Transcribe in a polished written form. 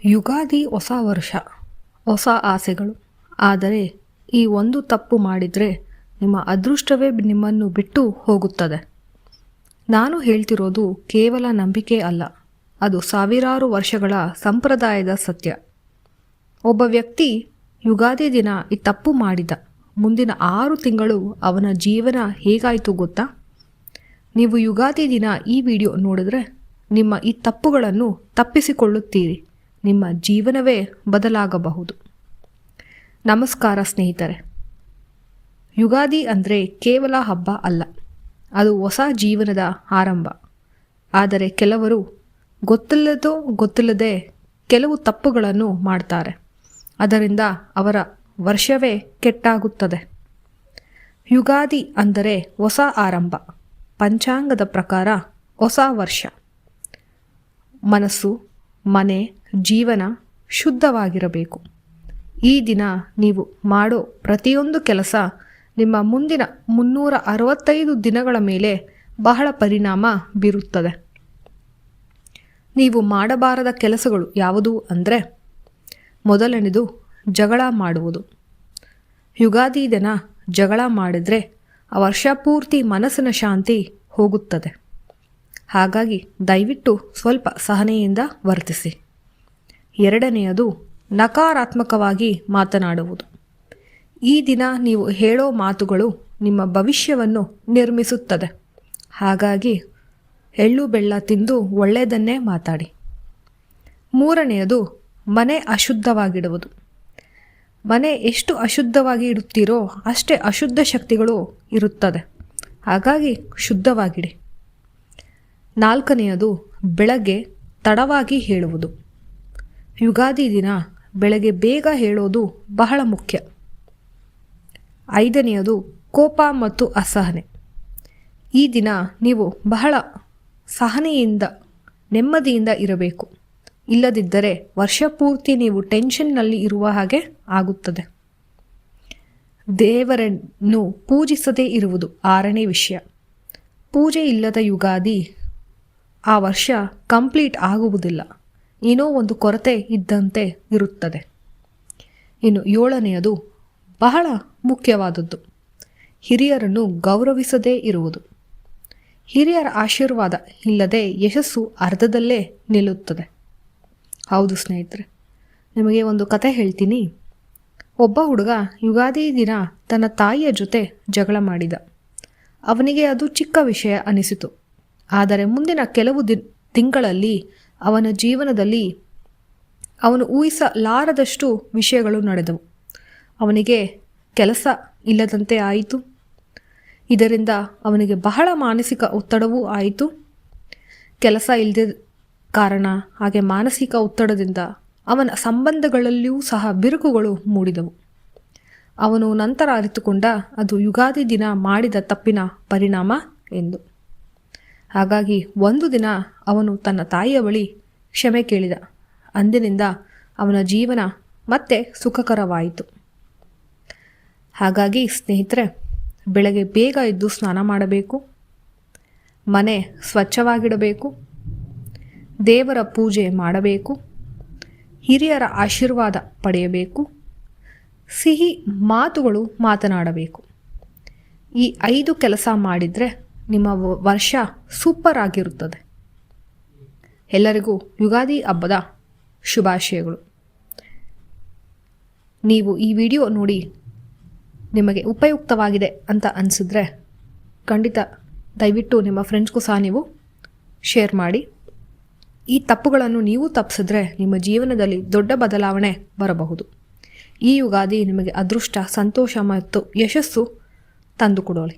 ಯುಗಾದಿ ಹೊಸ ವರ್ಷ, ಹೊಸ ಆಸೆಗಳು. ಆದರೆ ಈ ಒಂದು ತಪ್ಪು ಮಾಡಿದರೆ ನಿಮ್ಮ ಅದೃಷ್ಟವೇ ನಿಮ್ಮನ್ನು ಬಿಟ್ಟು ಹೋಗುತ್ತದೆ. ನಾನು ಹೇಳ್ತಿರೋದು ಕೇವಲ ನಂಬಿಕೆ ಅಲ್ಲ, ಅದು ಸಾವಿರಾರು ವರ್ಷಗಳ ಸಂಪ್ರದಾಯದ ಸತ್ಯ. ಒಬ್ಬ ವ್ಯಕ್ತಿ ಯುಗಾದಿ ದಿನ ಈ ತಪ್ಪು ಮಾಡಿದ. ಮುಂದಿನ 6 ತಿಂಗಳು ಅವನ ಜೀವನ ಹೇಗಾಯಿತು ಗೊತ್ತಾ? ನೀವು ಯುಗಾದಿ ದಿನ ಈ ವಿಡಿಯೋ ನೋಡಿದ್ರೆ ನಿಮ್ಮ ಈ ತಪ್ಪುಗಳನ್ನು ತಪ್ಪಿಸಿಕೊಳ್ಳುತ್ತೀರಿ. ನಿಮ್ಮ ಜೀವನವೇ ಬದಲಾಗಬಹುದು. ನಮಸ್ಕಾರ ಸ್ನೇಹಿತರೆ. ಯುಗಾದಿ ಅಂದರೆ ಕೇವಲ ಹಬ್ಬ ಅಲ್ಲ, ಅದು ಹೊಸ ಜೀವನದ ಆರಂಭ. ಆದರೆ ಕೆಲವರು ಗೊತ್ತಿಲ್ಲದೆ ಕೆಲವು ತಪ್ಪುಗಳನ್ನು ಮಾಡ್ತಾರೆ. ಅದರಿಂದ ಅವರ ವರ್ಷವೇ ಕೆಟ್ಟಾಗುತ್ತದೆ. ಯುಗಾದಿ ಅಂದರೆ ಹೊಸ ಆರಂಭ. ಪಂಚಾಂಗದ ಪ್ರಕಾರ ಹೊಸ ವರ್ಷ. ಮನಸ್ಸು, ಮನೆ, ಜೀವನ ಶುದ್ಧವಾಗಿರಬೇಕು. ಈ ದಿನ ನೀವು ಮಾಡೋ ಪ್ರತಿಯೊಂದು ಕೆಲಸ ನಿಮ್ಮ ಮುಂದಿನ 365 ದಿನಗಳ ಮೇಲೆ ಬಹಳ ಪರಿಣಾಮ ಬೀರುತ್ತದೆ. ನೀವು ಮಾಡಬಾರದ ಕೆಲಸಗಳು ಯಾವುದು ಅಂದರೆ, ಮೊದಲನೇದು ಜಗಳ ಮಾಡುವುದು. ಯುಗಾದಿ ದಿನ ಜಗಳ ಮಾಡಿದರೆ ಆ ವರ್ಷ ಪೂರ್ತಿ ಮನಸ್ಸಿನ ಶಾಂತಿ ಹೋಗುತ್ತದೆ. ಹಾಗಾಗಿ ದಯವಿಟ್ಟು ಸ್ವಲ್ಪ ಸಹನೆಯಿಂದ ವರ್ತಿಸಿ. ಎರಡನೆಯದು ನಕಾರಾತ್ಮಕವಾಗಿ ಮಾತನಾಡುವುದು. ಈ ದಿನ ನೀವು ಹೇಳೋ ಮಾತುಗಳು ನಿಮ್ಮ ಭವಿಷ್ಯವನ್ನು ನಿರ್ಮಿಸುತ್ತದೆ. ಹಾಗಾಗಿ ಎಳ್ಳು ಬೆಲ್ಲ ತಿಂದು ಒಳ್ಳೆಯದನ್ನೇ ಮಾತಾಡಿ. ಮೂರನೆಯದು ಮನೆ ಅಶುದ್ಧವಾಗಿಡುವುದು. ಮನೆ ಎಷ್ಟು ಅಶುದ್ಧವಾಗಿ ಇಡುತ್ತೀರೋ ಅಷ್ಟೇ ಅಶುದ್ಧ ಶಕ್ತಿಗಳು ಇರುತ್ತದೆ. ಹಾಗಾಗಿ ಶುದ್ಧವಾಗಿಡಿ. ನಾಲ್ಕನೆಯದು ಬೆಳಗ್ಗೆ ತಡವಾಗಿ ಹೇಳುವುದು. ಯುಗಾದಿ ದಿನ ಬೆಳಗ್ಗೆ ಬೇಗ ಹೇಳೋದು ಬಹಳ ಮುಖ್ಯ. ಐದನೆಯದು ಕೋಪ ಮತ್ತು ಅಸಹನೆ. ಈ ದಿನ ನೀವು ಬಹಳ ಸಹನೆಯಿಂದ ನೆಮ್ಮದಿಯಿಂದ ಇರಬೇಕು. ಇಲ್ಲದಿದ್ದರೆ ವರ್ಷ ಪೂರ್ತಿ ನೀವು ಟೆನ್ಷನ್ನಲ್ಲಿ ಇರುವ ಹಾಗೆ ಆಗುತ್ತದೆ. ದೇವರನ್ನು ಪೂಜಿಸದೇ ಇರುವುದು 6ನೇ ವಿಷಯ. ಪೂಜೆ ಇಲ್ಲದ ಯುಗಾದಿ ಆ ವರ್ಷ ಕಂಪ್ಲೀಟ್ ಆಗುವುದಿಲ್ಲ. ಏನೋ ಒಂದು ಕೊರತೆ ಇದ್ದಂತೆ ಇರುತ್ತದೆ. ಇನ್ನು 7ನೆಯದು ಬಹಳ ಮುಖ್ಯವಾದದ್ದು, ಹಿರಿಯರನ್ನು ಗೌರವಿಸದೇ ಇರುವುದು. ಹಿರಿಯರ ಆಶೀರ್ವಾದ ಇಲ್ಲದೆ ಯಶಸ್ಸು ಅರ್ಧದಲ್ಲೇ ನಿಲ್ಲುತ್ತದೆ. ಹೌದು ಸ್ನೇಹಿತರೆ, ನಿಮಗೆ ಒಂದು ಕತೆ ಹೇಳ್ತೀನಿ. ಒಬ್ಬ ಹುಡುಗ ಯುಗಾದಿ ದಿನ ತನ್ನ ತಾಯಿಯ ಜೊತೆ ಜಗಳ ಮಾಡಿದ. ಅವನಿಗೆ ಅದು ಚಿಕ್ಕ ವಿಷಯ ಅನಿಸಿತು. ಆದರೆ ಮುಂದಿನ ಕೆಲವು ತಿಂಗಳಲ್ಲಿ ಅವನ ಜೀವನದಲ್ಲಿ ಅವನು ಊಹಿಸಲಾರದಷ್ಟು ವಿಷಯಗಳು ನಡೆದವು. ಅವನಿಗೆ ಕೆಲಸ ಇಲ್ಲದಂತೆ ಆಯಿತು. ಇದರಿಂದ ಅವನಿಗೆ ಬಹಳ ಮಾನಸಿಕ ಒತ್ತಡವೂ ಆಯಿತು. ಕೆಲಸ ಇಲ್ಲದ ಕಾರಣ ಹಾಗೆ ಮಾನಸಿಕ ಒತ್ತಡದಿಂದ ಅವನ ಸಂಬಂಧಗಳಲ್ಲಿಯೂ ಸಹ ಬಿರುಕುಗಳು ಮೂಡಿದವು. ಅವನು ನಂತರ ಅರಿತುಕೊಂಡ ಅದು ಯುಗಾದಿ ದಿನ ಮಾಡಿದ ತಪ್ಪಿನ ಪರಿಣಾಮ ಎಂದು. ಹಾಗಾಗಿ ಒಂದು ದಿನ ಅವನು ತನ್ನ ತಾಯಿಯ ಬಳಿ ಕ್ಷಮೆ ಕೇಳಿದ. ಅಂದಿನಿಂದ ಅವನ ಜೀವನ ಮತ್ತೆ ಸುಖಕರವಾಯಿತು. ಹಾಗಾಗಿ ಸ್ನೇಹಿತರೆ, ಬೆಳಗ್ಗೆ ಬೇಗ ಎದ್ದು ಸ್ನಾನ ಮಾಡಬೇಕು, ಮನೆ ಸ್ವಚ್ಛವಾಗಿಡಬೇಕು, ದೇವರ ಪೂಜೆ ಮಾಡಬೇಕು, ಹಿರಿಯರ ಆಶೀರ್ವಾದ ಪಡೆಯಬೇಕು, ಸಿಹಿ ಮಾತುಗಳು ಮಾತನಾಡಬೇಕು. ಈ 5 ಕೆಲಸ ಮಾಡಿದರೆ ನಿಮ್ಮ ವರ್ಷ ಸೂಪರ್ ಆಗಿರುತ್ತದೆ. ಎಲ್ಲರಿಗೂ ಯುಗಾದಿ ಹಬ್ಬದ ಶುಭಾಶಯಗಳು. ನೀವು ಈ ವಿಡಿಯೋ ನೋಡಿ ನಿಮಗೆ ಉಪಯುಕ್ತವಾಗಿದೆ ಅಂತ ಅನಿಸಿದ್ರೆ ಖಂಡಿತ ದಯವಿಟ್ಟು ನಿಮ್ಮ ಫ್ರೆಂಡ್ಸ್ಗೂ ಸಹ ನೀವು ಶೇರ್ ಮಾಡಿ. ಈ ತಪ್ಪುಗಳನ್ನು ನೀವು ತಪ್ಪಿಸಿದ್ರೆ ನಿಮ್ಮ ಜೀವನದಲ್ಲಿ ದೊಡ್ಡ ಬದಲಾವಣೆ ಬರಬಹುದು. ಈ ಯುಗಾದಿ ನಿಮಗೆ ಅದೃಷ್ಟ, ಸಂತೋಷ ಮತ್ತು ಯಶಸ್ಸು ತಂದುಕೊಡೋಲಿ.